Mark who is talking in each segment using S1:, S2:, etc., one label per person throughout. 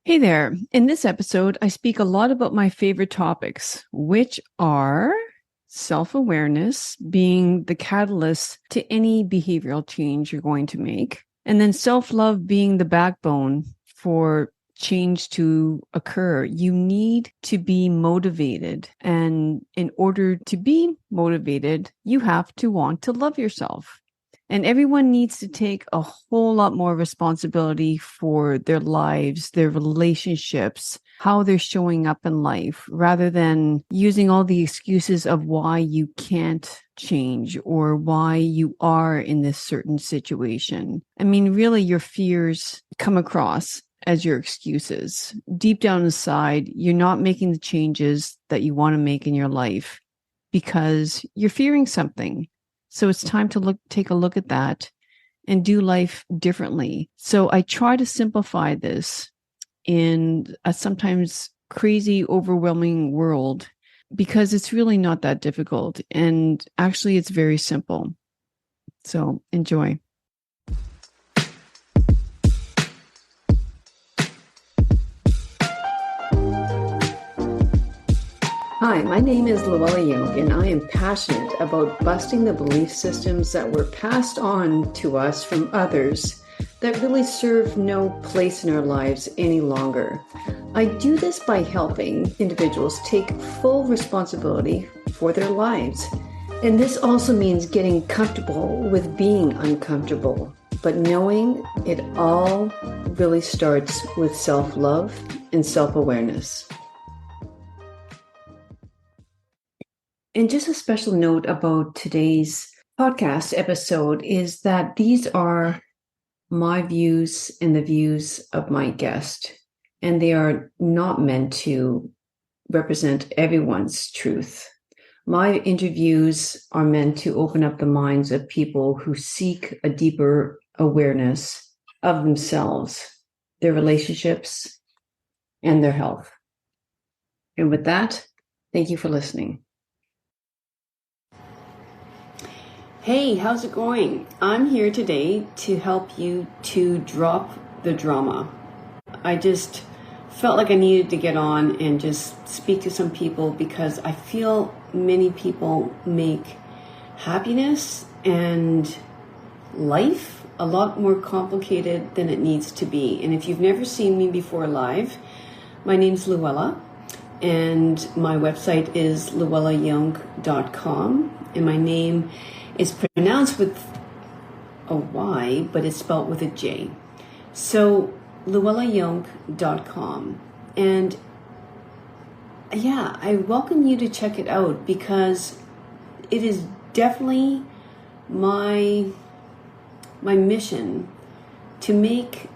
S1: Hey there. In this episode, I speak a lot about my favorite topics, which are self awareness being the catalyst to any behavioral change you're going to make, and then self love being the backbone for change to occur. You need to be motivated. And in order to be motivated, you have to want to love yourself. And everyone needs to take a whole lot more responsibility for their lives, their relationships, how they're showing up in life, rather than using all the excuses of why you can't change or why you are in this certain situation. I mean, really, your fears come across as your excuses. Deep down inside, you're not making the changes that you want to make in your life because you're fearing something. So it's time to take a look at that and do life differently. So I try to simplify this in a sometimes crazy, overwhelming world because it's really not that difficult. And actually, it's very simple. So enjoy. Hi, my name is Luella Young, and I am passionate about busting the belief systems that were passed on to us from others that really serve no place in our lives any longer. I do this by helping individuals take full responsibility for their lives. And this also means getting comfortable with being uncomfortable, but knowing it all really starts with self-love and self-awareness. And just a special note about today's podcast episode is that these are my views and the views of my guest, and they are not meant to represent everyone's truth. My interviews are meant to open up the minds of people who seek a deeper awareness of themselves, their relationships, and their health. And with that, thank you for listening. Hey, how's it going? I'm here today to help you to drop the drama. I just felt like I needed to get on and just speak to some people because I feel many people make happiness and life a lot more complicated than it needs to be. And if you've never seen me before live, my name's Luella and my website is luellayoung.com, and my name is pronounced with a Y, but it's spelled with a J. So, luellayoung.com. And yeah, I welcome you to check it out because it is definitely my mission to make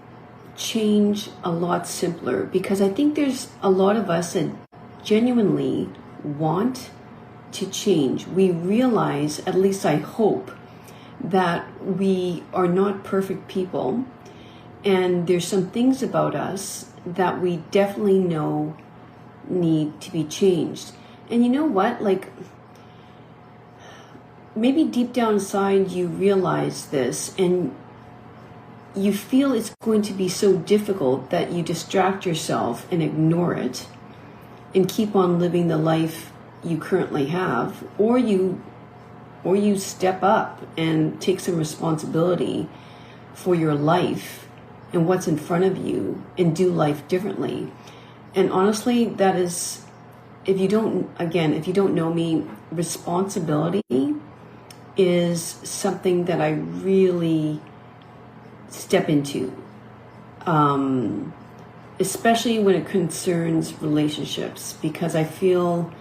S1: change a lot simpler, because I think there's a lot of us that genuinely want to change. We realize, at least I hope, that we are not perfect people, and there's some things about us that we definitely know need to be changed. And you know what? Like, maybe deep down inside you realize this and you feel it's going to be so difficult that you distract yourself and ignore it and keep on living the life you currently have, or you step up and take some responsibility for your life and what's in front of you and do life differently. And honestly, that is, if you don't know me, responsibility is something that I really step into, especially when it concerns relationships, because I feel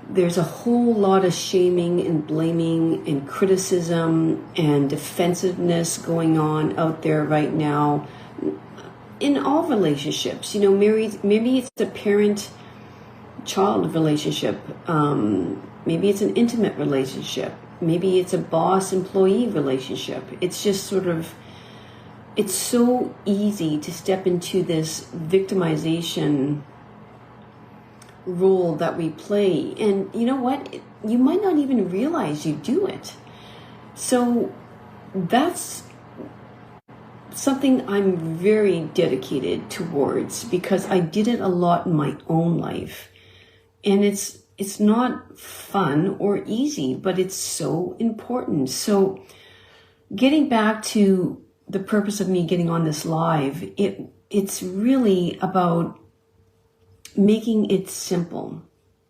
S1: there's a whole lot of shaming and blaming and criticism and defensiveness going on out there right now in all relationships. You know, maybe it's a parent-child relationship. Maybe it's an intimate relationship. Maybe it's a boss-employee relationship. It's just sort of, it's so easy to step into this victimization role that we play. And you know what? You might not even realize you do it. So that's something I'm very dedicated towards because I did it a lot in my own life. And it's not fun or easy, but it's so important. So getting back to the purpose of me getting on this live, it's really about making it simple,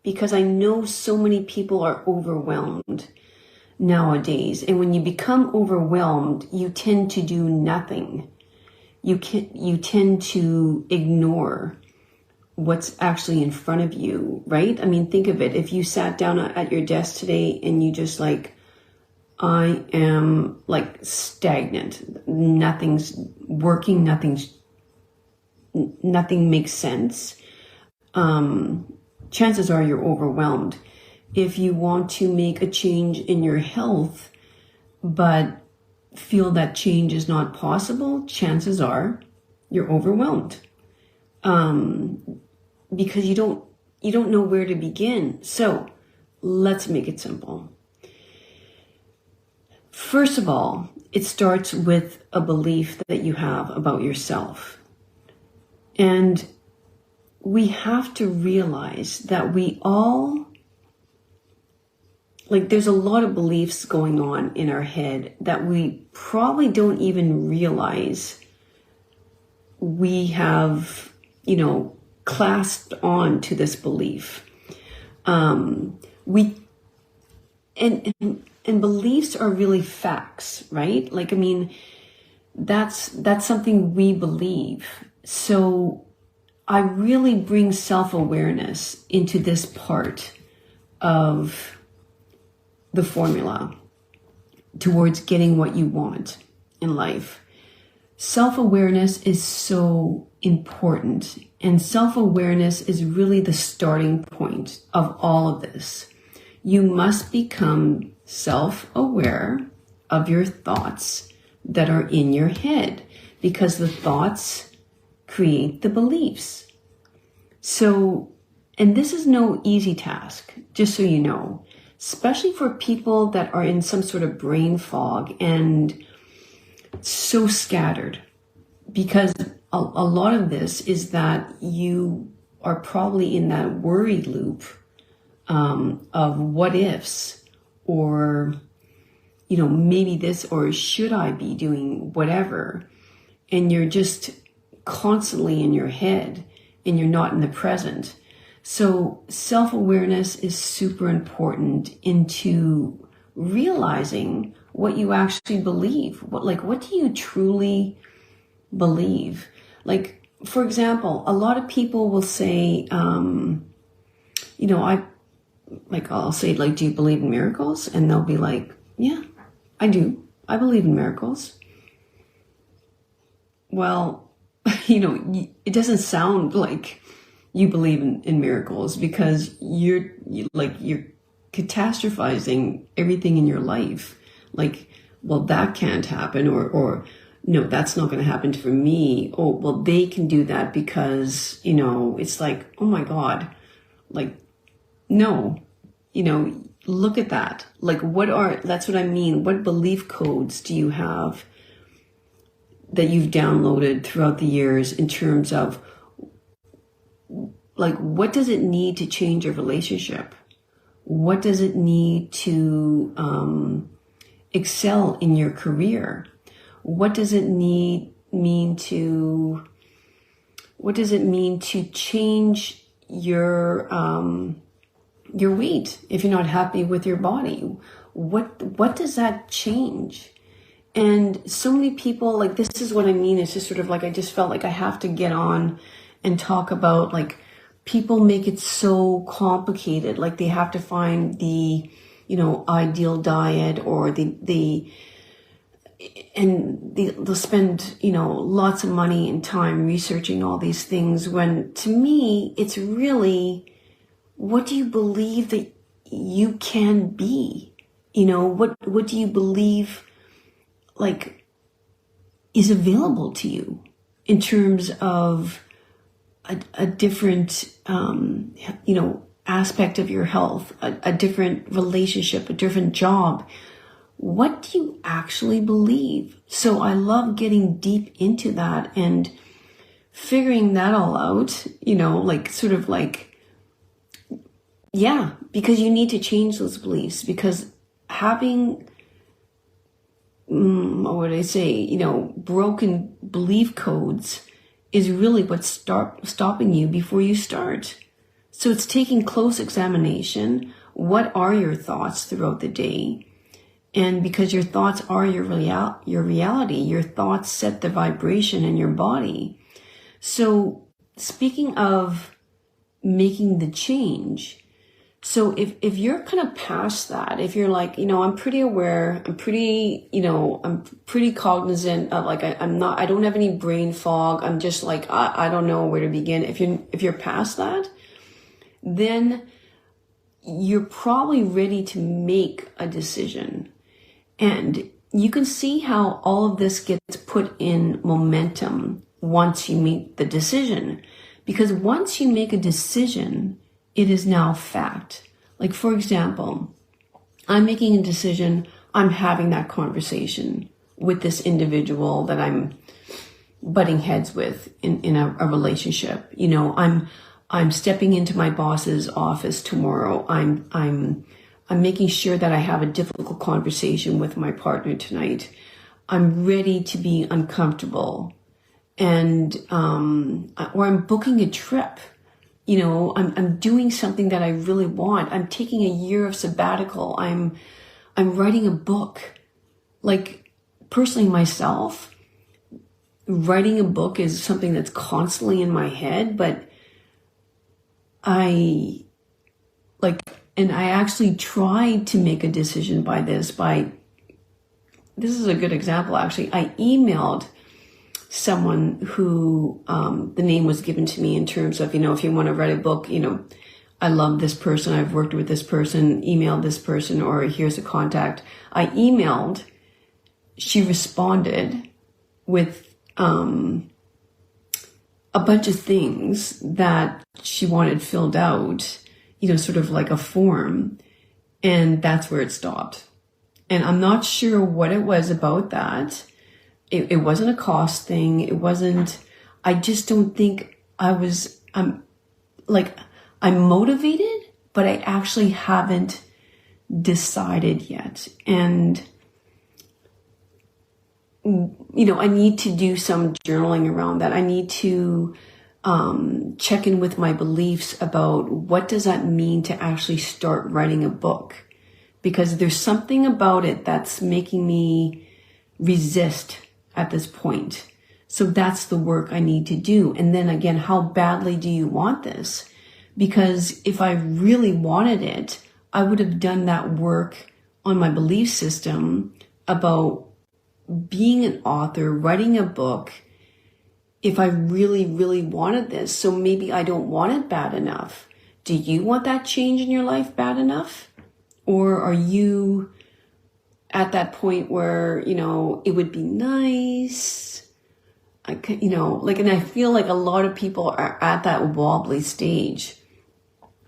S1: because I know so many people are overwhelmed nowadays. And when you become overwhelmed, you tend to do nothing. You tend to ignore what's actually in front of you, right? I mean, think of it. If you sat down at your desk today and you just like, I am like stagnant, nothing's working, nothing makes sense. Chances are you're overwhelmed. If you want to make a change in your health, but feel that change is not possible, chances are you're overwhelmed. Because you don't know where to begin. So let's make it simple. First of all, it starts with a belief that you have about yourself. And we have to realize that we all, like, there's a lot of beliefs going on in our head that we probably don't even realize we have, clasped on to this belief. And beliefs are really facts, right? Like, I mean, that's something we believe. So I really bring self-awareness into this part of the formula towards getting what you want in life. Self-awareness is so important, and self-awareness is really the starting point of all of this. You must become self-aware of your thoughts that are in your head, because the thoughts create the beliefs. So, and this is no easy task, just so you know, especially for people that are in some sort of brain fog and so scattered, because a lot of this is that you are probably in that worry loop of what ifs, or, maybe this, or should I be doing whatever? And you're just constantly in your head and you're not in the present. So self-awareness is super important into realizing what you actually believe. What do you truly believe? Like, for example, a lot of people will say, I'll say, like, do you believe in miracles? And they'll be like, yeah, I do. I believe in miracles. Well, it doesn't sound like you believe in miracles, because you're catastrophizing everything in your life. Like, well, that can't happen, or no, that's not going to happen for me. Oh, well, they can do that because, it's like, oh my God, like, no, look at that. Like, that's what I mean. What belief codes do you have that you've downloaded throughout the years in terms of, like, what does it need to change your relationship? What does it need to excel in your career? What does it mean to change your weight if you're not happy with your body? What does that change? And so many people, like, this is what I mean. It's just sort of like, I just felt like I have to get on and talk about, like, people make it so complicated. Like, they have to find the, ideal diet, or they'll spend, lots of money and time researching all these things, when to me, it's really, what do you believe that you can be? What do you believe, like, is available to you in terms of a different, aspect of your health, a different relationship, a different job?
S2: what do you actually believe? So I love getting deep into that and figuring that all out, because you need to change those beliefs, because having, broken belief codes is really what's stopping you before you start. So it's taking close examination. What are your thoughts throughout the day? And because your thoughts are your reality, your thoughts set the vibration in your body. So speaking of making the change, so if you're kind of past that, if you're like, I'm pretty aware, I'm pretty cognizant of, like, I don't have any brain fog. I'm just like, I don't know where to begin. If you're past that, then you're probably ready to make a decision. And you can see how all of this gets put in momentum once you make the decision. Because once you make a decision, it is now fact. Like, for example, I'm making a decision, I'm having that conversation with this individual that I'm butting heads with in a relationship. I'm stepping into my boss's office tomorrow. I'm making sure that I have a difficult conversation with my partner tonight. I'm ready to be uncomfortable. And, or I'm booking a trip. I'm doing something that I really want. I'm taking a year of sabbatical. I'm writing a book. Like, personally myself, writing a book is something that's constantly in my head, but I actually tried to make a decision this is a good example, actually. I emailed someone who, the name was given to me in terms of, if you want to write a book, I love this person, I've worked with this person, email this person, or here's a contact. I emailed, she responded with, a bunch of things that she wanted filled out, sort of like a form, and that's where it stopped. And I'm not sure what it was about that. It wasn't a cost thing. It wasn't, I just don't think I'm motivated, but I actually haven't decided yet. And, I need to do some journaling around that. I need to check in with my beliefs about what does that mean to actually start writing a book, because there's something about it that's making me resist at this point. So that's the work I need to do. And then again, how badly do you want this? Because if I really wanted it, I would have done that work on my belief system about being an author, writing a book, if I really, really wanted this. So maybe I don't want it bad enough. Do you want that change in your life bad enough? Or are you at that point where, it would be nice? And I feel like a lot of people are at that wobbly stage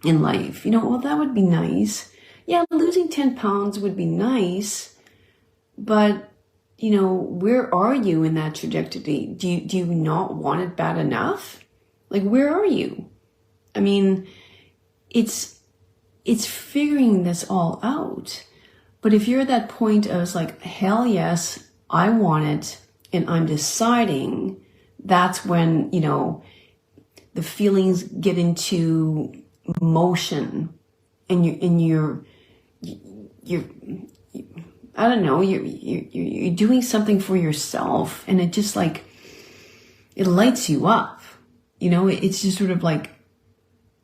S2: in life. Well, that would be nice. Yeah, losing 10 pounds would be nice, but where are you in that trajectory? Do you not want it bad enough? Like, where are you? I mean, it's figuring this all out. But if you're at that point of like, hell yes, I want it, and I'm deciding, that's when, the feelings get into motion, and you're I don't know, you're doing something for yourself, and it just like, it lights you up. It's just sort of like,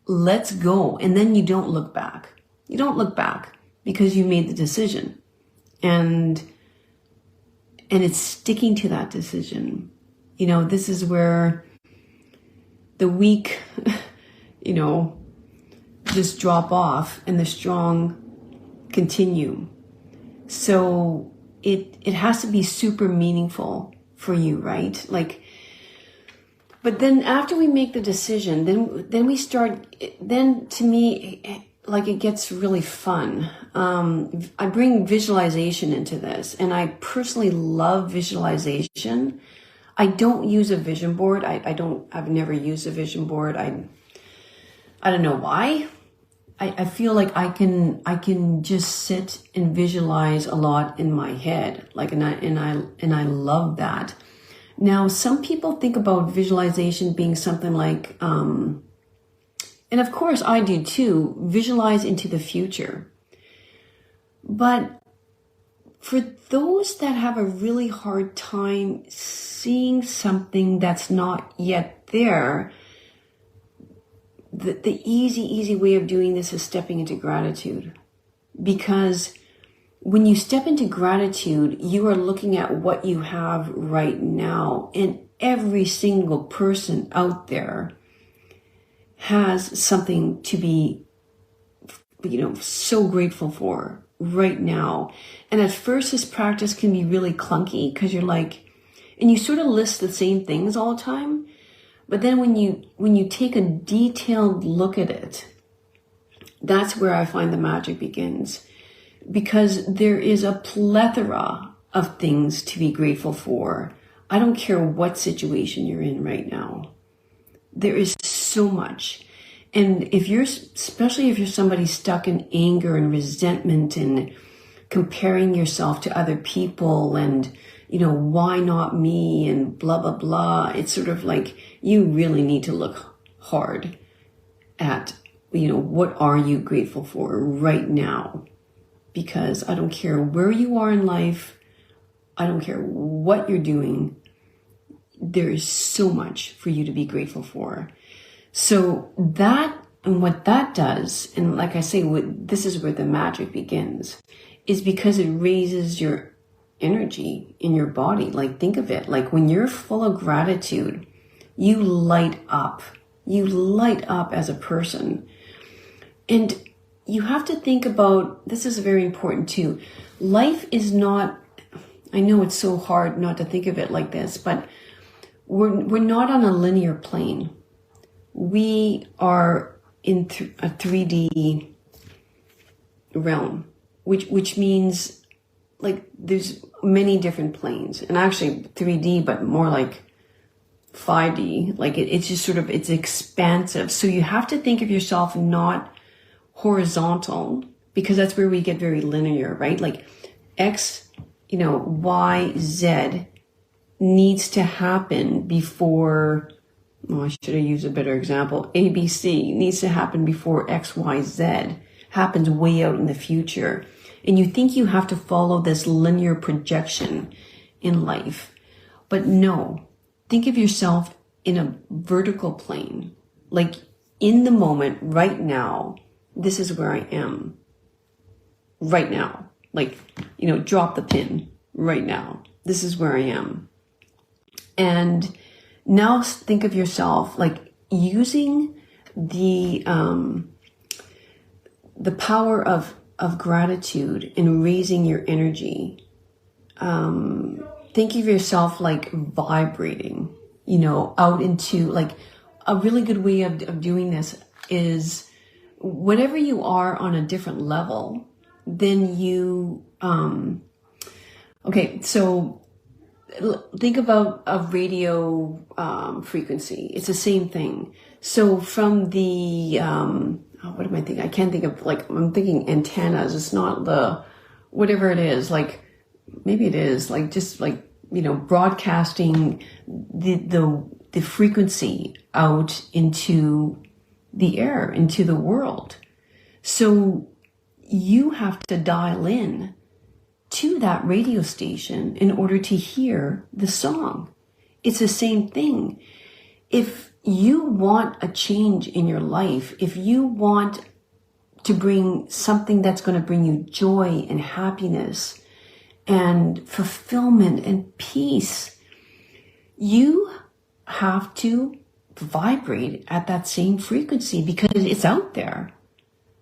S2: let's go. And then you don't look back. You don't look back because you made the decision, and it's sticking to that decision. This is where the weak, just drop off and the strong continue. So it has to be super meaningful for you, right? But then after we make the decision, then we start, then to me, like it gets really fun. I bring visualization into this, and I personally love visualization. I don't use a vision board. I've never used a vision board. I don't know why. I feel like I can just sit and visualize a lot in my head. Like, and I love that. Now, some people think about visualization being something like, and of course I do too, visualize into the future. But for those that have a really hard time seeing something that's not yet there, the easy way of doing this is stepping into gratitude. Because when you step into gratitude, you are looking at what you have right now. And every single person out there has something to be, so grateful for right now. And at first this practice can be really clunky because you're like, and you sort of list the same things all the time. But then when you take a detailed look at it, that's where I find the magic begins. Because there is a plethora of things to be grateful for. I don't care what situation you're in right now. There is so much. And especially if you're somebody stuck in anger and resentment and comparing yourself to other people and, why not me and blah, blah, blah. It's sort of like you really need to look hard at, what are you grateful for right now? Because I don't care where you are in life. I don't care what you're doing. There is so much for you to be grateful for. So that, and what that does, and like I say, this is where the magic begins, is because it raises your energy in your body. Like, think of it, like when you're full of gratitude, you light up. You light up as a person. And you have to think about, this is very important too. Life is not, I know it's so hard not to think of it like this, but we're not on a linear plane. We are in a 3D realm, which means like there's many different planes, and actually 3D, but more like 5D. Like it's just sort of, it's expansive. So you have to think of yourself not horizontal, because that's where we get very linear, right? Like X, Y, Z needs to happen before, I should have used a better example. ABC needs to happen before X, Y, Z happens way out in the future. And you think you have to follow this linear projection in life. But no, think of yourself in a vertical plane. Like in the moment, right now, this is where I am. Right now. Like, drop the pin right now. This is where I am. And now think of yourself like using the power of gratitude in raising your energy. Think of yourself like vibrating, out into, like, a really good way of doing this is whatever you are on a different level, then you, okay, so think about a radio frequency. It's the same thing. So from the, what am I thinking? I can't think of, like, I'm thinking antennas. It's not the, whatever it is, like, maybe it is, like, just like, broadcasting the frequency out into the air, into the world. So you have to dial in to that radio station in order to hear the song. It's the same thing. If you want a change in your life, if you want to bring something that's going to bring you joy and happiness and fulfillment and peace, you have to vibrate at that same frequency, because it's out there.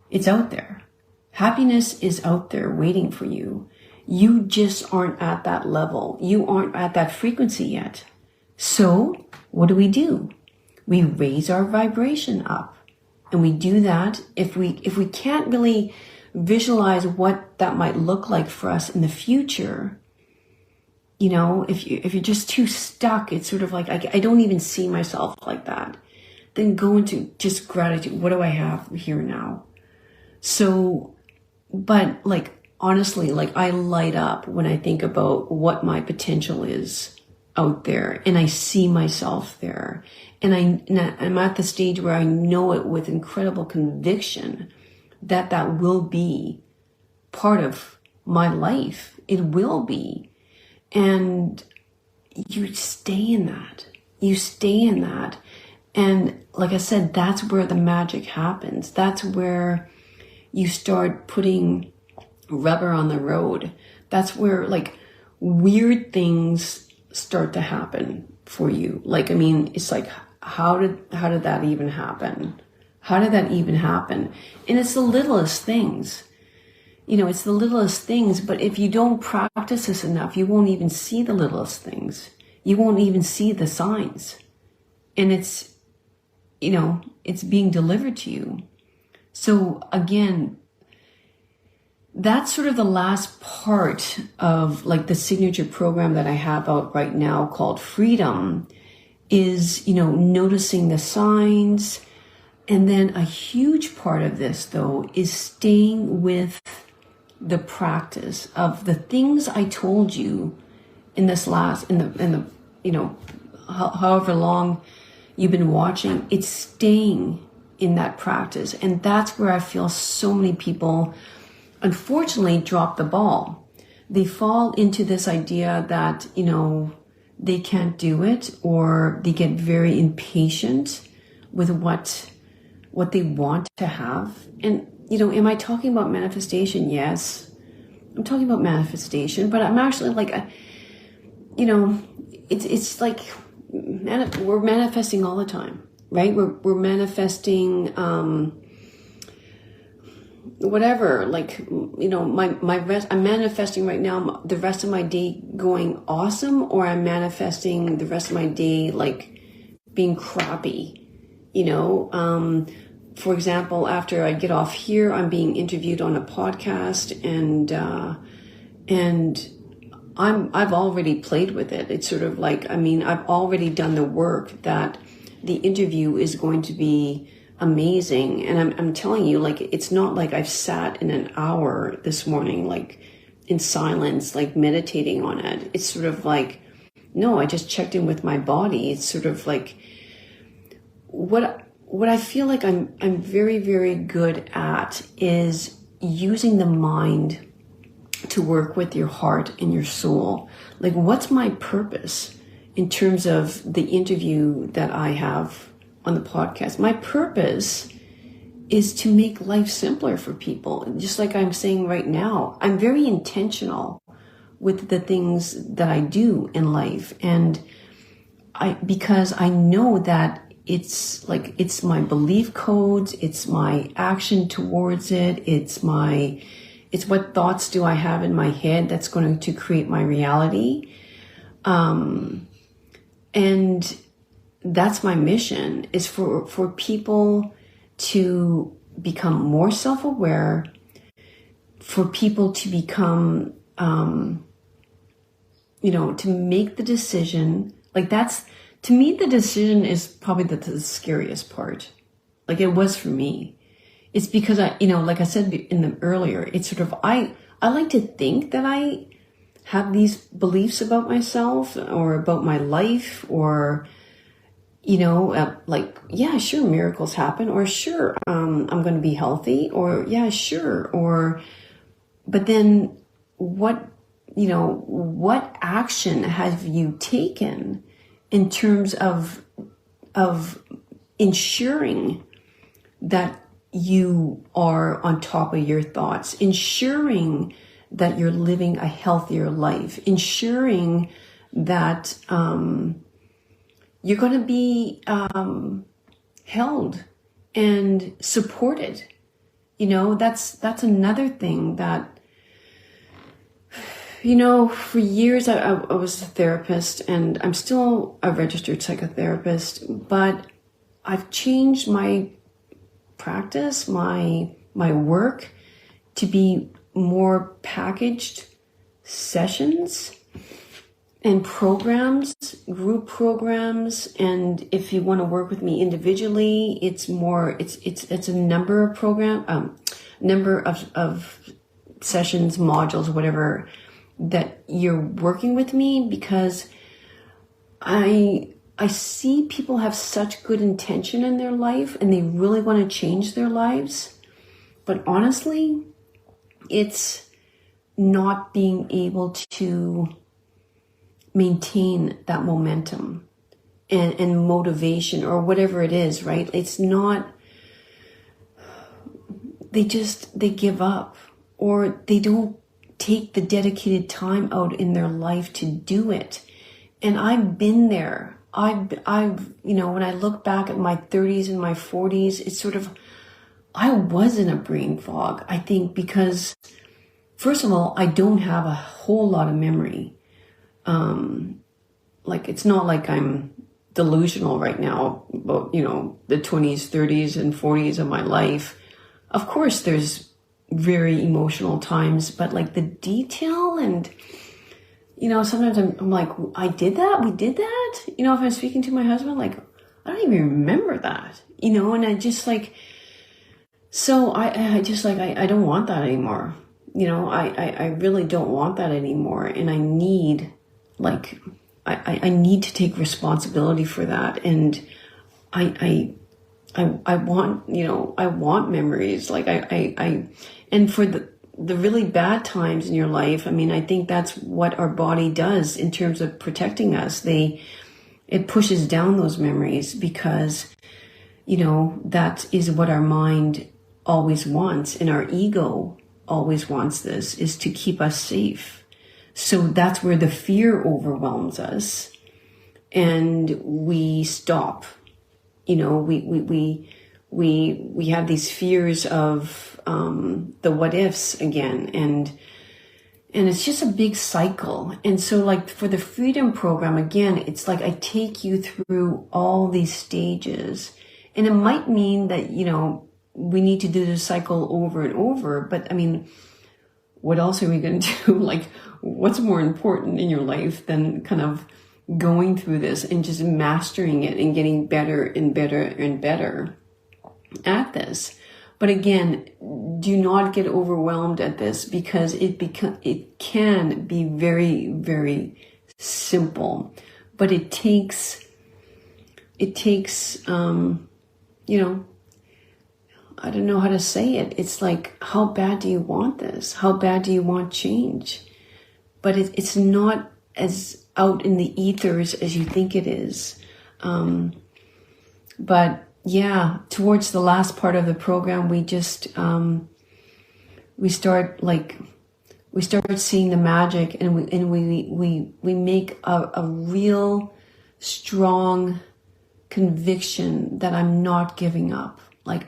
S2: It's out there. Happiness is out there waiting for you. You just aren't at that level. You aren't at that frequency yet. So what do? We raise our vibration up. And we do that if we can't really visualize what that might look like for us in the future. You know, if you're just too stuck, it's sort of like, I don't even see myself like that. Then go into just gratitude. What do I have here now? So, but like, honestly, like I light up when I think about what my potential is out there, and I see myself there. And I'm at the stage where I know it with incredible conviction that will be part of my life. It will be. And you stay in that. You stay in that. And like I said, that's where the magic happens. That's where you start putting rubber on the road. That's where like weird things start to happen for you. Like, I mean, it's like, how did that even happen? How did that even happen? And it's the littlest things. You know, it's the littlest things, but if you don't practice this enough, you won't even see the littlest things. You won't even see the signs. And it's, you know, it's being delivered to you. So again, that's sort of the last part of like the signature program that I have out right now called Freedom is, you know, noticing the signs. And then a huge part of this though is staying with the practice of the things I told you in this last, in the, you know, however long you've been watching. It's staying in that practice. And that's where I feel so many people unfortunately drop the ball. They fall into this idea that, you know, they can't do it, or they get very impatient with what they want to have. And, you know, am I talking about manifestation? Yes, I'm talking about manifestation, but I'm actually like, you know, it's like we're manifesting all the time, right? We're manifesting, whatever, like, you know, my rest, I'm manifesting right now the rest of my day going awesome, or I'm manifesting the rest of my day like being crappy, you know. For example, after I get off here, I'm being interviewed on a podcast, and I've already played with it. It's sort of like, I mean, I've already done the work that the interview is going to be amazing. And I'm telling you, like, it's not like I've sat in an hour this morning, like in silence, like meditating on it. It's sort of like, no, I just checked in with my body. It's sort of like what I feel like I'm very, very good at is using the mind to work with your heart and your soul. Like, what's my purpose in terms of the interview that I have on the podcast? My purpose is to make life simpler for people. Just like I'm saying right now, I'm very intentional with the things that I do in life. And because I know that it's like, it's my belief codes, it's my action towards it, it's what thoughts do I have in my head that's going to create my reality. And that's my mission, is for people to become more self-aware, for people to become, you know, to make the decision. Like, that's, to me, the decision is probably the scariest part. Like, it was for me. It's because I, you know, like I said earlier, it's sort of, I like to think that I have these beliefs about myself or about my life, or, you know, like, yeah, sure, miracles happen, or sure, I'm going to be healthy, or yeah, sure, or, but then what, you know, what action have you taken in terms of ensuring that you are on top of your thoughts, ensuring that you're living a healthier life, ensuring that you're going to be held and supported. You know, that's another thing that, you know, for years I was a therapist, and I'm still a registered psychotherapist, but I've changed my practice, my work to be more packaged sessions and programs, group programs. And if you want to work with me individually, it's a number of number of sessions, modules, whatever, that you're working with me, because I see people have such good intention in their life and they really want to change their lives. But honestly, it's not being able to maintain that momentum and motivation or whatever it is, right? It's not, they give up, or they don't take the dedicated time out in their life to do it. And I've been there. I've when I look back at my 30s and my 40s, it's sort of, I was in a brain fog, I think, because first of all, I don't have a whole lot of memory. Like, it's not like I'm delusional right now about, the 20s, 30s, and 40s of my life. Of course, there's very emotional times, but like the detail and, sometimes I'm like, I did that? We did that? If I'm speaking to my husband, like, I don't even remember that, and I just like, so I just like, I don't want that anymore. I really don't want that anymore. And I need, like, I need to take responsibility for that. And I want, I want memories. Like and for the really bad times in your life, I think that's what our body does in terms of protecting us. It pushes down those memories because, that is what our mind always wants. And our ego always wants this, is to keep us safe. So that's where the fear overwhelms us and we stop. We have these fears of the what ifs again, and it's just a big cycle. And so, like, for the freedom program, again, it's like I take you through all these stages, and it might mean that we need to do the cycle over and over. But what else are we going to do? Like, what's more important in your life than kind of going through this and just mastering it and getting better and better and better at this? But again, do not get overwhelmed at this, because it can be very, very simple, but it takes I don't know how to say it. It's like, how bad do you want this? How bad do you want change? But it's not as out in the ethers as you think it is. But yeah, towards the last part of the program, we just, we start seeing the magic, and we make a real strong conviction that I'm not giving up. Like,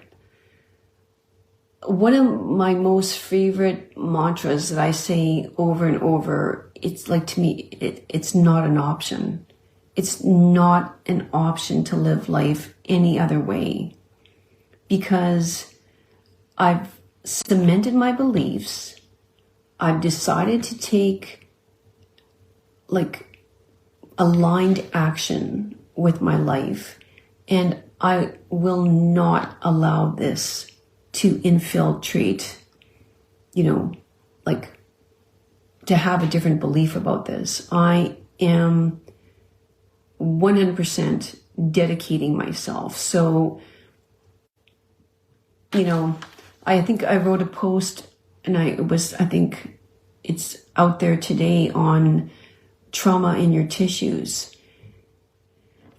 S2: one of my most favorite mantras that I say over and over, it's like, to me, it's not an option. It's not an option to live life any other way, because I've cemented my beliefs. I've decided to take like aligned action with my life, and I will not allow this to infiltrate, like, to have a different belief about this. I am 100% dedicating myself. So, I think I wrote a post, and I think it's out there today, on trauma in your tissues.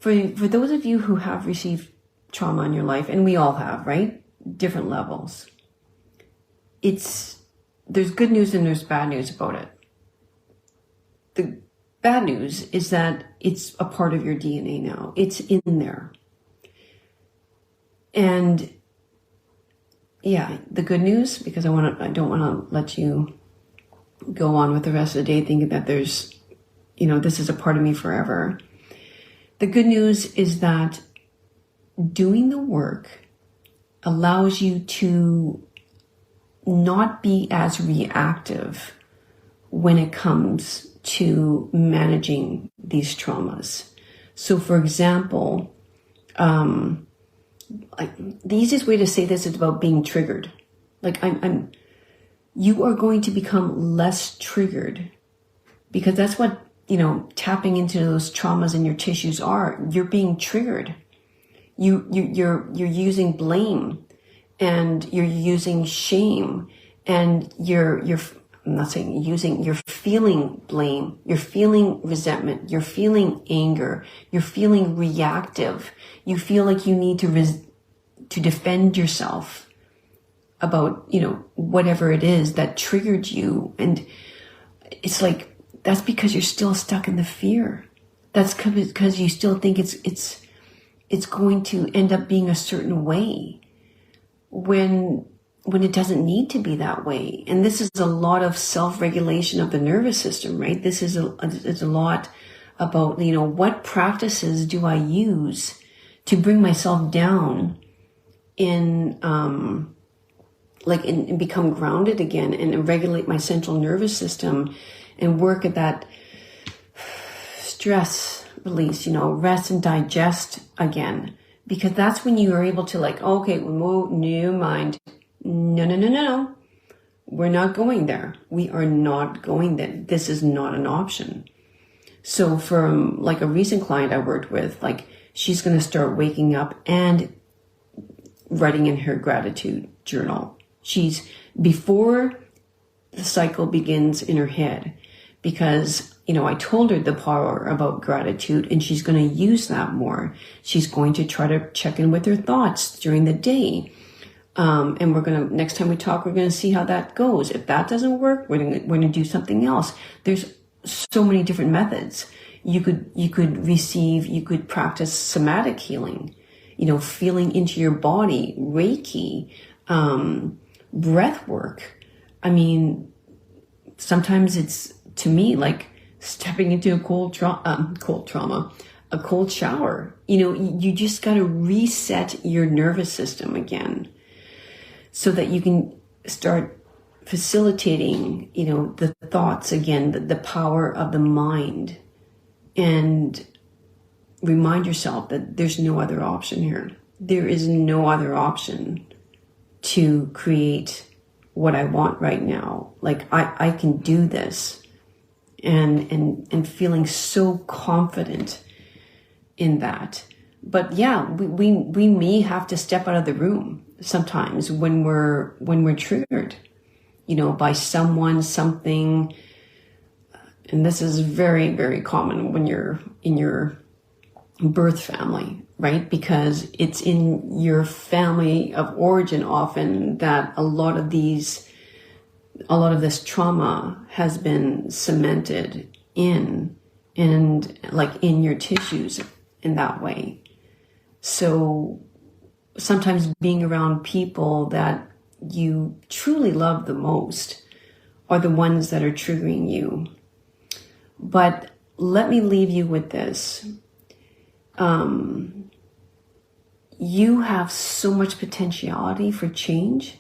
S2: For those of you who have received trauma in your life, and we all have, right? Different levels. There's good news and there's bad news about it. The bad news is that it's a part of your DNA now. It's in there. And yeah, the good news, because I don't want to let you go on with the rest of the day thinking that there's, this is a part of me forever. The good news is that doing the work allows you to not be as reactive when it comes to managing these traumas. So for example, like the easiest way to say this is about being triggered. Like you are going to become less triggered, because that's what, tapping into those traumas in your tissues are. You're being triggered. You're using blame, and you're using shame, and I'm not saying using, you're feeling blame, you're feeling resentment, you're feeling anger, you're feeling reactive. You feel like you need to defend yourself about, whatever it is that triggered you. And it's like, that's because you're still stuck in the fear. That's because you still think it's going to end up being a certain way when it doesn't need to be that way. And this is a lot of self-regulation of the nervous system, right? This is it's a lot about, what practices do I use to bring myself down and become grounded again, and regulate my central nervous system, and work at that stress release, rest and digest again. Because that's when you are able to okay, move, new mind. No. We're not going there. We are not going there. This is not an option. So from a recent client I worked with, she's going to start waking up and writing in her gratitude journal. Before the cycle begins in her head, because, I told her the power about gratitude, and she's going to use that more. She's going to try to check in with her thoughts during the day. And next time we talk, we're going to see how that goes. If that doesn't work, we're going to do something else. There's so many different methods. You could practice somatic healing, feeling into your body, Reiki, breath work. I mean, sometimes it's, to me, like stepping into a cold shower. You just got to reset your nervous system again, so that you can start facilitating, the thoughts again, the power of the mind, and remind yourself that there's no other option here. There is no other option to create what I want right now. I can do this, and feeling so confident in that. But yeah, we may have to step out of the room sometimes when we're triggered, by someone, something. And this is very, very common when you're in your birth family, right? Because it's in your family of origin often that a lot of this trauma has been cemented in, and in your tissues in that way. So sometimes being around people that you truly love the most are the ones that are triggering you. But let me leave you with this. You have so much potentiality for change.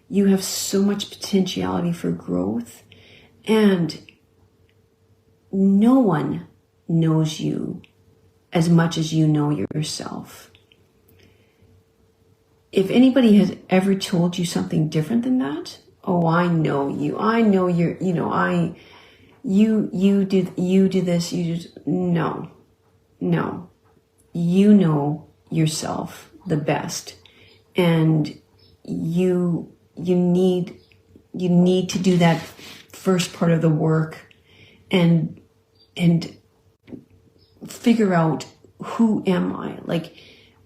S2: You have so much potentiality for growth. And no one knows you as much as you know yourself. If anybody has ever told you something different than that, oh, I know you. I know you're, you do this, no. You know yourself the best, and you need to do that first part of the work and figure out, who am I?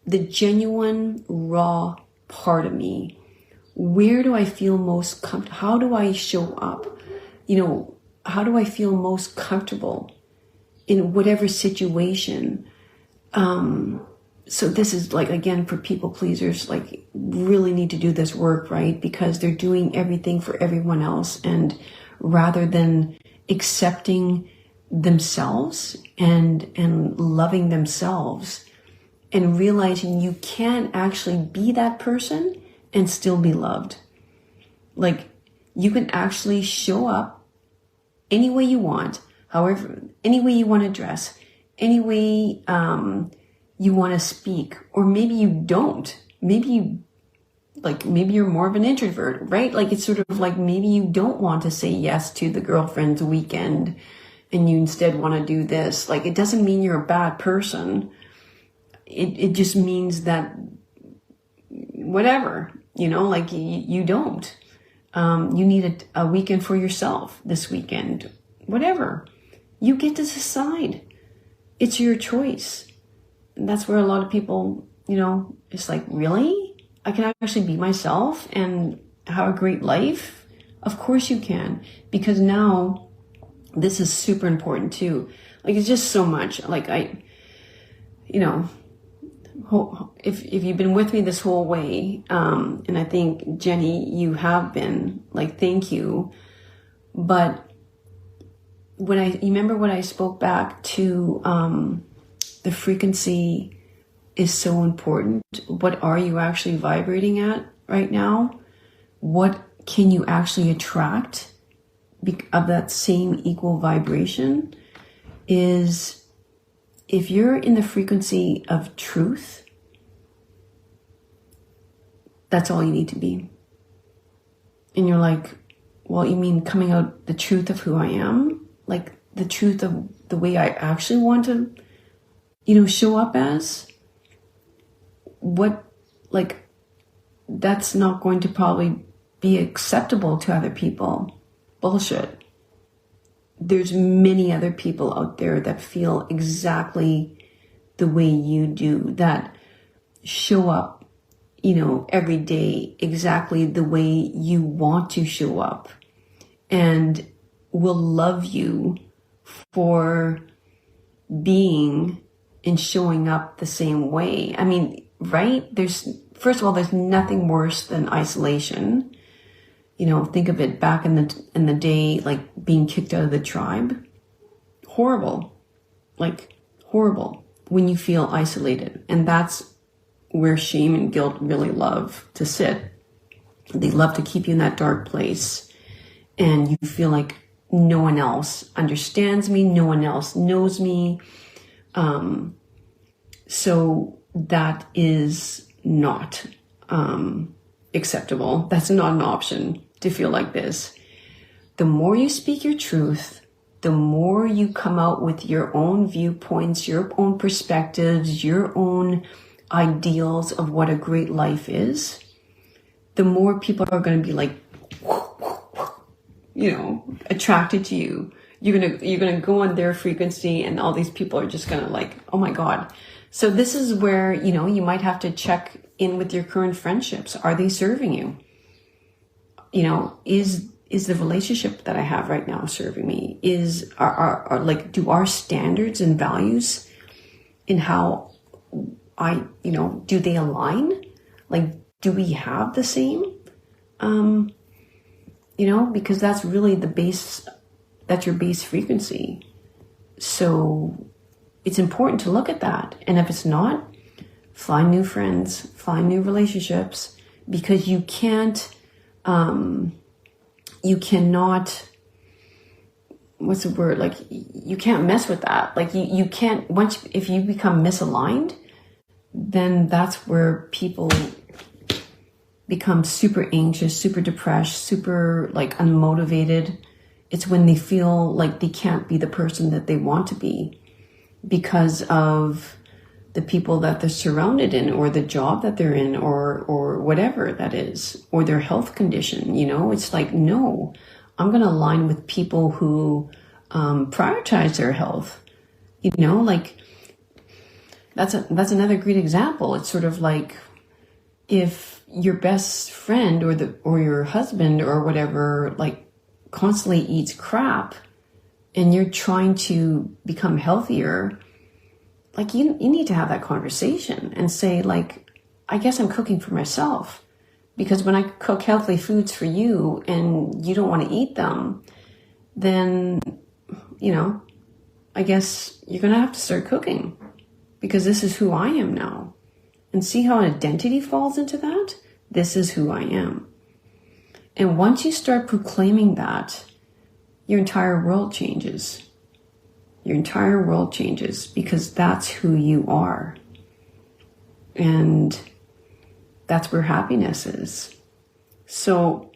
S2: The genuine, raw part of me. Where do I feel most comfortable? How do I show up? How do I feel most comfortable in whatever situation? So this is again, for people pleasers, really need to do this work, right? Because they're doing everything for everyone else. And rather than accepting themselves and loving themselves, and realizing you can actually be that person and still be loved. Like, you can actually show up any way you want, however, any way you want to dress, any way you want to speak, or maybe you don't. Maybe you're more of an introvert, right? Like, it's sort of like maybe you don't want to say yes to the girlfriend's weekend and you instead want to do this. Like, it doesn't mean you're a bad person. It just means that whatever, like you don't. You need a weekend for yourself this weekend, whatever. You get to decide. It's your choice. And that's where a lot of people, it's like, really? I can actually be myself and have a great life? Of course you can. Because now, this is super important too. Like, it's just so much. Like, if you've been with me this whole way, and I think, Jenny, you have been, like, thank you. But you remember when I spoke back to the frequency is so important. What are you actually vibrating at right now? What can you actually attract of that same equal vibration? Is if you're in the frequency of truth, that's all you need to be. And you're like, well, you mean coming out the truth of who I am? Like, the truth of the way I actually want to, show up as? That's not going to probably be acceptable to other people. Bullshit. There's many other people out there that feel exactly the way you do, that show up, every day exactly the way you want to show up, and will love you for being and showing up the same way. I mean, right? First of all, there's nothing worse than isolation. Think of it back in the day, like being kicked out of the tribe. Horrible. Like, horrible when you feel isolated. And that's where shame and guilt really love to sit. They love to keep you in that dark place. And you feel like no one else understands me. No one else knows me. So that is not acceptable. That's not an option to feel like this. The more you speak your truth, the more you come out with your own viewpoints, your own perspectives, your own ideals of what a great life is, the more people are going to be like, attracted to you. You're gonna go on their frequency, and all these people are just gonna like, oh my God. So this is where, you might have to check in with your current friendships. Are they serving you? Is the relationship that I have right now serving me? Do our standards and values in how do they align? Like, do we have the same? Because that's really the base, that's your base frequency. So it's important to look at that. And if it's not, find new friends, find new relationships, because you cannot, what's the word? Like, you can't mess with that. Like, you can't, if you become misaligned, then that's where people become super anxious, super depressed, super like unmotivated. It's when they feel like they can't be the person that they want to be because of the people that they're surrounded in, or the job that they're in, or whatever that is, or their health condition. It's like, no, I'm going to align with people who prioritize their health. Like, that's another great example. It's sort of like, if your best friend or your husband or whatever, like, constantly eats crap, and you're trying to become healthier, like, you need to have that conversation and say, like, I guess I'm cooking for myself, because when I cook healthy foods for you and you don't want to eat them, then, I guess you're going to have to start cooking. because this is who I am now. And see how identity falls into that? This is who I am. And once you start proclaiming that, your entire world changes. Your entire world changes because that's who you are. And that's where happiness is. So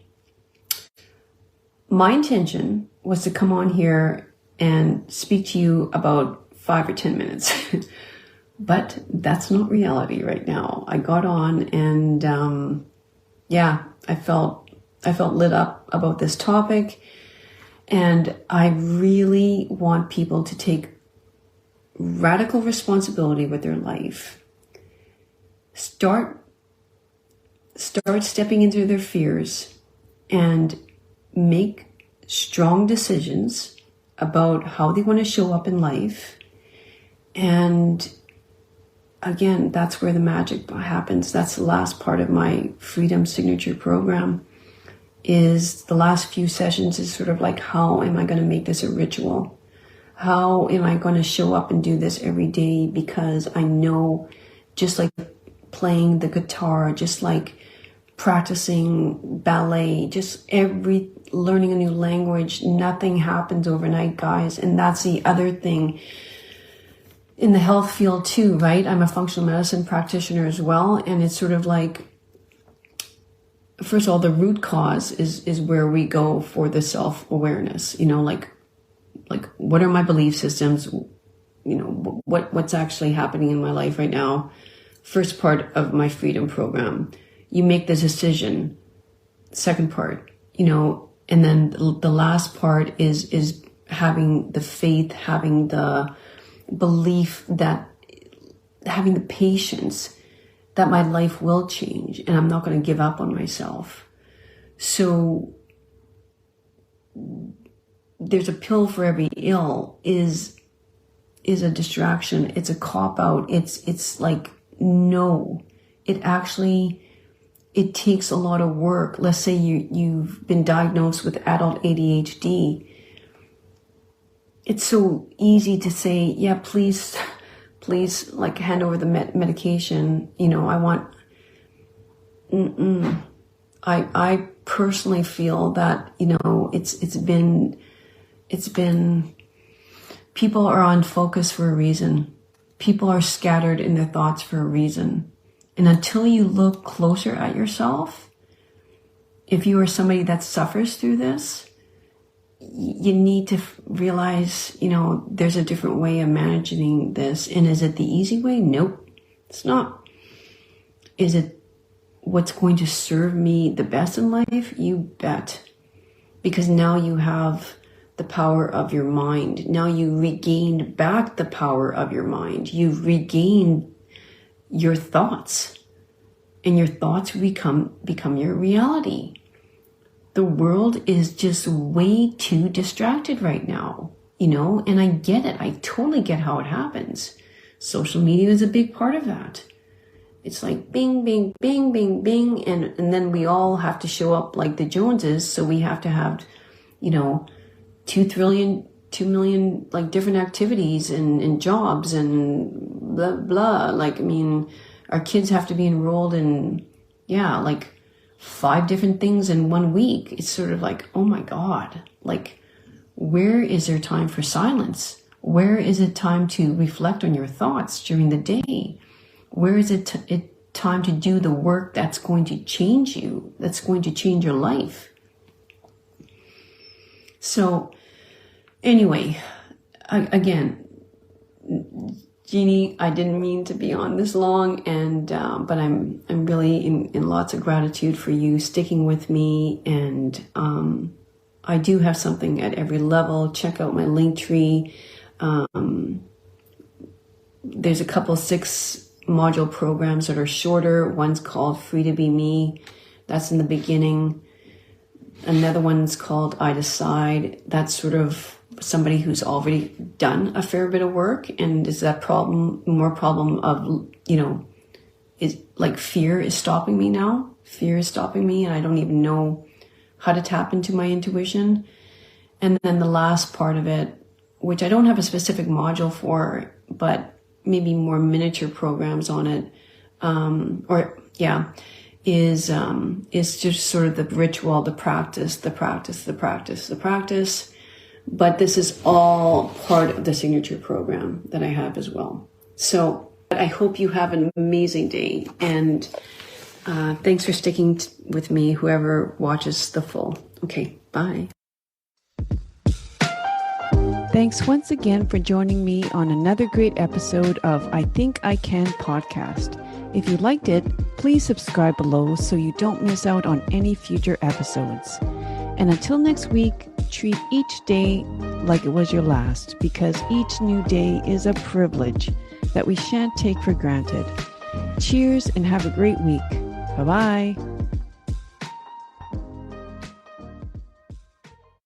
S2: my intention was to come on here and speak to you about 5 or 10 minutes. But that's not reality right now. I got on and I felt lit up about this topic. And I really want people to take radical responsibility with their life. Start stepping into their fears and make strong decisions about how they want to show up in life. And again, that's where the magic happens. That's the last part of my Freedom Signature program. Is the last few sessions is sort of like, how am I going to make this a ritual? How am I going to show up and do this every day? Because I know, just like playing the guitar, just like practicing ballet, just learning a new language, nothing happens overnight, guys. And that's the other thing in the health field too, right? I'm a functional medicine practitioner as well. And it's sort of like, first of all, the root cause is where we go for the self-awareness, like what are my belief systems? What's actually happening in my life right now? First part of my freedom program, you make the decision. Second part, and then the last part is having the faith, having the belief, that having the patience that my life will change and I'm not going to give up on myself. So there's a pill for every ill is a distraction. It's a cop out. It's like, no, it takes a lot of work. Let's say you've been diagnosed with adult ADHD. It's so easy to say, yeah, please like hand over the medication. I want, I personally feel that, it's been, people are on focus for a reason. People are scattered in their thoughts for a reason. And until you look closer at yourself, if you are somebody that suffers through this, you need to realize, there's a different way of managing this. And is it the easy way? Nope, it's not. Is it what's going to serve me the best in life? You bet. Because now you have the power of your mind. Now you regained back the power of your mind. You've regained your thoughts. And your thoughts become your reality. The world is just way too distracted right now, and I get it. I totally get how it happens. Social media is a big part of that. It's like bing, bing, bing, bing, bing. And then we all have to show up like the Joneses. So we have to have, 2 million like different activities and jobs and blah, blah. Our kids have to be enrolled in, 5 different things in 1 week. It's sort of like, oh my God, where is there time for silence? Where is it time to reflect on your thoughts during the day? Where is it time to do the work that's going to change you, that's going to change your life? So anyway, again, Jeannie, I didn't mean to be on this long, and but I'm really in lots of gratitude for you sticking with me, and I do have something at every level. Check out my Linktree. There's a couple 6-module programs that are shorter. One's called Free to Be Me. That's in the beginning. Another one's called I Decide. That's sort of somebody who's already done a fair bit of work, and is that more problem of, is like fear is stopping me now. Fear is stopping me, and I don't even know how to tap into my intuition. And then the last part of it, which I don't have a specific module for, but maybe more miniature programs on it, is just sort of the ritual, the practice. But this is all part of the signature program that I have as well. So I hope you have an amazing day, and thanks for sticking with me, whoever watches the full. Okay, bye.
S1: Thanks once again for joining me on another great episode of I Think I Can podcast. If you liked it, please subscribe below so you don't miss out on any future episodes. And until next week, treat each day like it was your last, because each new day is a privilege that we shan't take for granted. Cheers and have a great week. Bye-bye.